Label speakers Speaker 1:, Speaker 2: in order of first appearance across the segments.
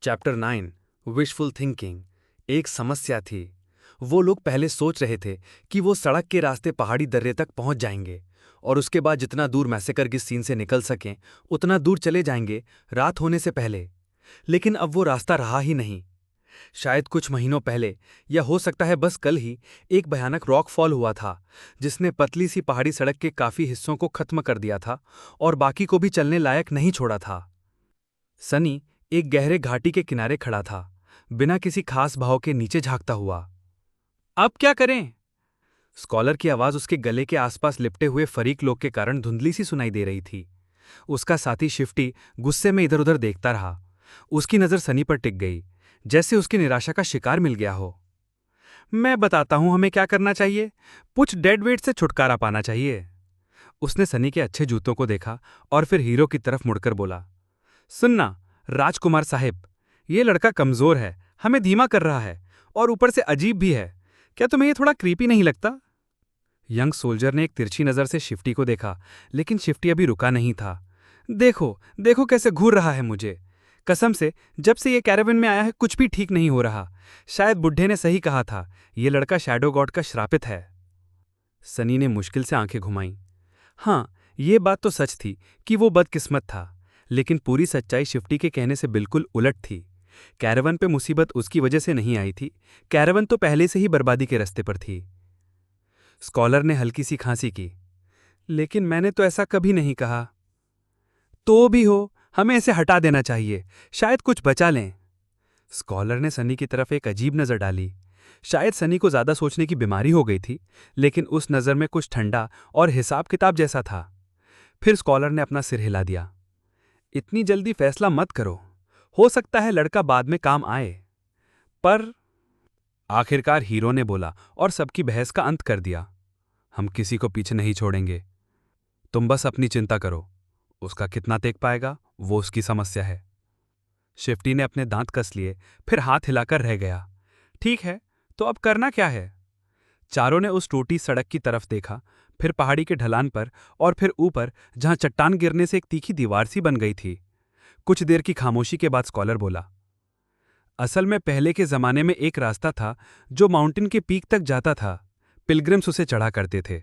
Speaker 1: Chapter 9 wishful thinking. एक समस्या थी। वो लोग पहले सोच रहे थे कि वो सड़क के रास्ते पहाड़ी दर्रे तक पहुंच जाएंगे और उसके बाद जितना दूर मैसेकर की सीन से निकल सकें उतना दूर चले जाएंगे रात होने से पहले। लेकिन अब वो रास्ता रहा ही नहीं। शायद कुछ महीनों पहले, या हो सकता है बस कल ही, एक भयानक रॉक फॉल हुआ था जिसने पतली सी पहाड़ी सड़क के काफी हिस्सों को खत्म कर दिया था और बाकी को भी चलने लायक नहीं छोड़ा था। सनी एक गहरे घाटी के किनारे खड़ा था, बिना किसी खास भाव के नीचे झांकता हुआ। अब क्या करें? स्कॉलर की आवाज उसके गले के आसपास लिपटे हुए फरीक लोग के कारण धुंधली सी सुनाई दे रही थी। उसका साथी शिफ्टी गुस्से में इधर उधर देखता रहा। उसकी नजर सनी पर टिक गई, जैसे उसकी निराशा का शिकार मिल गया हो। मैं बताता हूं हमें क्या करना चाहिए। कुछ डेड वेट से छुटकारा पाना चाहिए। उसने सनी के अच्छे जूतों को देखा और फिर हीरो की तरफ मुड़कर बोला, सुनना राजकुमार साहिब, ये लड़का कमजोर है, हमें धीमा कर रहा है और ऊपर से अजीब भी है। क्या तुम्हें ये थोड़ा क्रीपी नहीं लगता? यंग सोल्जर ने एक तिरछी नजर से शिफ्टी को देखा, लेकिन शिफ्टी अभी रुका नहीं था। देखो देखो कैसे घूर रहा है मुझे। कसम से जब से ये कैरावन में आया है कुछ भी ठीक नहीं हो रहा। शायद बुड्ढे ने सही कहा था, ये लड़का शैडो गॉड का श्रापित है। सनी ने मुश्किल से आंखें घुमाईं। हाँ, ये बात तो सच थी कि वो बदकिस्मत था, लेकिन पूरी सच्चाई शिफ्टी के कहने से बिल्कुल उलट थी। कैरावन पे मुसीबत उसकी वजह से नहीं आई थी, कैरावन तो पहले से ही बर्बादी के रास्ते पर थी। स्कॉलर ने हल्की सी खांसी की। लेकिन मैंने तो ऐसा कभी नहीं कहा। तो भी हो, हमें इसे हटा देना चाहिए, शायद कुछ बचा लें। स्कॉलर ने सनी की तरफ एक अजीब नजर डाली। शायद सनी को ज्यादा सोचने की बीमारी हो गई थी, लेकिन उस नजर में कुछ ठंडा और हिसाब किताब जैसा था। फिर स्कॉलर ने अपना सिर हिला दिया। इतनी जल्दी फैसला मत करो, हो सकता है लड़का बाद में काम आए। पर आखिरकार हीरो ने बोला और सबकी बहस का अंत कर दिया। हम किसी को पीछे नहीं छोड़ेंगे। तुम बस अपनी चिंता करो, उसका कितना टेक पाएगा वो उसकी समस्या है। शिफ्टी ने अपने दांत कस लिए, फिर हाथ हिलाकर रह गया। ठीक है, तो अब करना क्या है? चारों ने उस टूटी सड़क की तरफ देखा, फिर पहाड़ी के ढलान पर और फिर ऊपर जहां चट्टान गिरने से एक तीखी दीवार सी बन गई थी। कुछ देर की खामोशी के बाद स्कॉलर बोला, असल में पहले के जमाने में एक रास्ता था जो माउंटेन के पीक तक जाता था। पिलग्रिम्स उसे चढ़ा करते थे।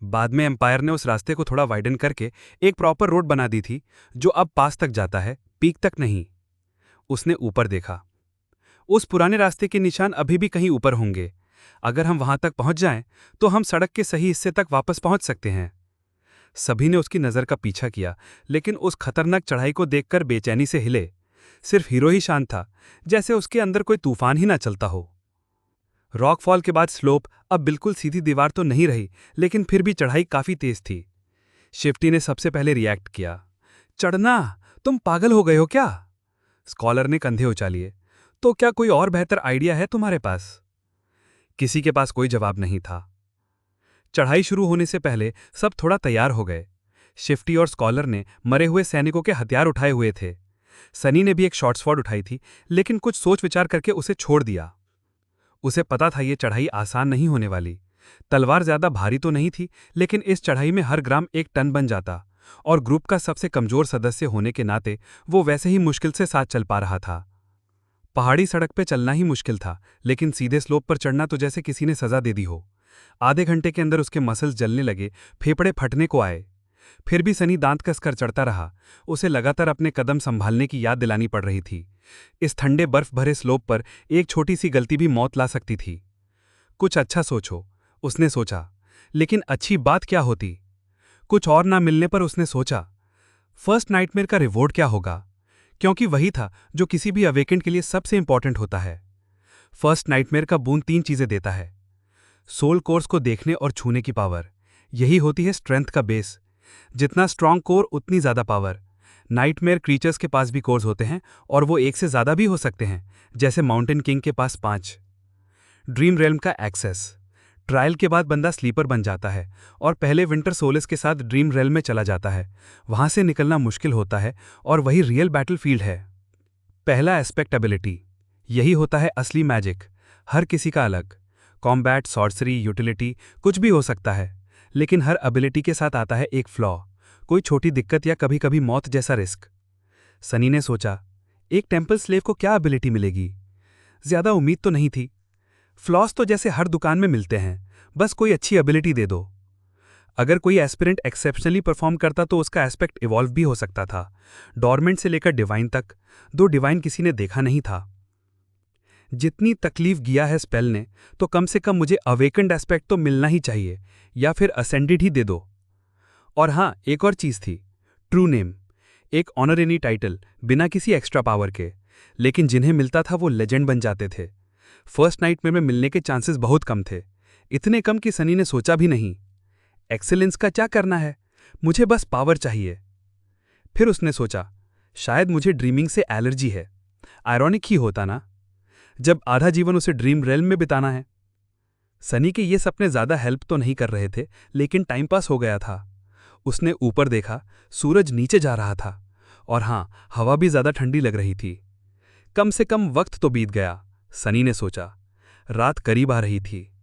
Speaker 1: बाद में एम्पायर ने उस रास्ते को थोड़ा वाइडन करके एक प्रॉपर रोड बना दी थी, जो अब पास तक जाता है, पीक तक नहीं। उसने ऊपर देखा। उस पुराने रास्ते के निशान अभी भी कहीं ऊपर होंगे। अगर हम वहां तक पहुंच जाएं, तो हम सड़क के सही हिस्से तक वापस पहुंच सकते हैं। सभी ने उसकी नजर का पीछा किया, लेकिन उस खतरनाक चढ़ाई को देखकर बेचैनी से हिले। सिर्फ हीरो ही शांत था, जैसे उसके अंदर कोई तूफान ही ना चलता हो। रॉकफॉल के बाद स्लोप अब बिल्कुल सीधी दीवार तो नहीं रही, लेकिन फिर भी चढ़ाई काफी तेज थी। शिफ्टी ने सबसे पहले रिएक्ट किया। चढ़ना? तुम पागल हो गए हो क्या? स्कॉलर ने कंधे उछालिए। तो क्या कोई और बेहतर आइडिया है तुम्हारे पास? किसी के पास कोई जवाब नहीं था। चढ़ाई शुरू होने से पहले सब थोड़ा तैयार हो गए। शिफ्टी और स्कॉलर ने मरे हुए सैनिकों के हथियार उठाए हुए थे। सनी ने भी एक शॉर्ट स्वॉर्ड उठाई थी, लेकिन कुछ सोच विचार करके उसे छोड़ दिया। उसे पता था ये चढ़ाई आसान नहीं होने वाली। तलवार ज्यादा भारी तो नहीं थी, लेकिन इस चढ़ाई में हर ग्राम एक टन बन जाता, और ग्रुप का सबसे कमजोर सदस्य होने के नाते वो वैसे ही मुश्किल से साथ चल पा रहा था। पहाड़ी सड़क पे चलना ही मुश्किल था, लेकिन सीधे स्लोप पर चढ़ना तो जैसे किसी ने सजा दे दी हो। आधे घंटे के अंदर उसके मसल्स जलने लगे, फेफड़े फटने को आए। फिर भी सनी दांत कसकर चढ़ता रहा। उसे लगातार अपने कदम संभालने की याद दिलानी पड़ रही थी। इस ठंडे बर्फ भरे स्लोप पर एक छोटी सी गलती भी मौत ला सकती थी। कुछ अच्छा सोचो, उसने सोचा, लेकिन अच्छी बात क्या होती? कुछ और ना मिलने पर उसने सोचा, फर्स्ट नाइटमेयर का रिवॉर्ड क्या होगा? क्योंकि वही था जो किसी भी अवेकेंट के लिए सबसे इंपॉर्टेंट होता है। फर्स्ट नाइटमेयर का बूंद 3 चीजें देता है। सोल कोर्स को देखने और छूने की पावर, यही होती है स्ट्रेंथ का बेस। जितना स्ट्रांग कोर उतनी ज्यादा पावर। नाइटमेयर क्रीचर्स के पास भी कोर्स होते हैं, और वो एक से ज्यादा भी हो सकते हैं, जैसे माउंटेन किंग के पास 5। ड्रीम रेल्म का एक्सेस। ट्रायल के बाद बंदा स्लीपर बन जाता है और पहले विंटर सोलिस के साथ ड्रीम रेल्म में चला जाता है। वहां से निकलना मुश्किल होता है, और वही रियल बैटलफील्ड है। पहला एस्पेक्ट एबिलिटी, यही होता है असली मैजिक। हर किसी का अलग। कॉम्बैट, सॉर्सरी, यूटिलिटी, कुछ भी हो सकता है, लेकिन हर एबिलिटी के साथ आता है एक फ्लॉ, कोई छोटी दिक्कत या कभी कभी मौत जैसा रिस्क। सनी ने सोचा,
Speaker 2: एक टेम्पल स्लेव को क्या एबिलिटी मिलेगी? ज्यादा उम्मीद तो नहीं थी। फ्लॉस तो जैसे हर दुकान में मिलते हैं, बस कोई अच्छी एबिलिटी दे दो। अगर कोई एस्पिरेंट एक्सेप्शनली परफॉर्म करता तो उसका एस्पेक्ट इवॉल्व भी हो सकता था, डॉर्मेंट से लेकर डिवाइन तक। दो डिवाइन किसी ने देखा नहीं था। जितनी तकलीफ किया है स्पेल ने, तो कम से कम मुझे अवेकेंड एस्पेक्ट तो मिलना ही चाहिए, या फिर असेंडेड ही दे दो। और हाँ, एक और चीज थी, ट्रू नेम, एक ऑनरेनी टाइटल बिना किसी एक्स्ट्रा पावर के, लेकिन जिन्हें मिलता था वो लेजेंड बन जाते थे। फर्स्ट नाइटमेयर में मिलने के चांसेस बहुत कम थे, इतने कम कि सनी ने सोचा भी नहीं। एक्सेलेंस का क्या करना है, मुझे बस पावर चाहिए। फिर उसने सोचा, शायद मुझे ड्रीमिंग से एलर्जी है। आयरॉनिक ही होता ना, जब आधा जीवन उसे ड्रीम रेल्म में बिताना है। सनी के ये सपने ज्यादा हेल्प तो नहीं कर रहे थे, लेकिन टाइम पास हो गया था। उसने ऊपर देखा, सूरज नीचे जा रहा था, और हाँ, हवा भी ज्यादा ठंडी लग रही थी। कम से कम वक्त तो बीत गया, सनी ने सोचा। रात करीब आ रही थी।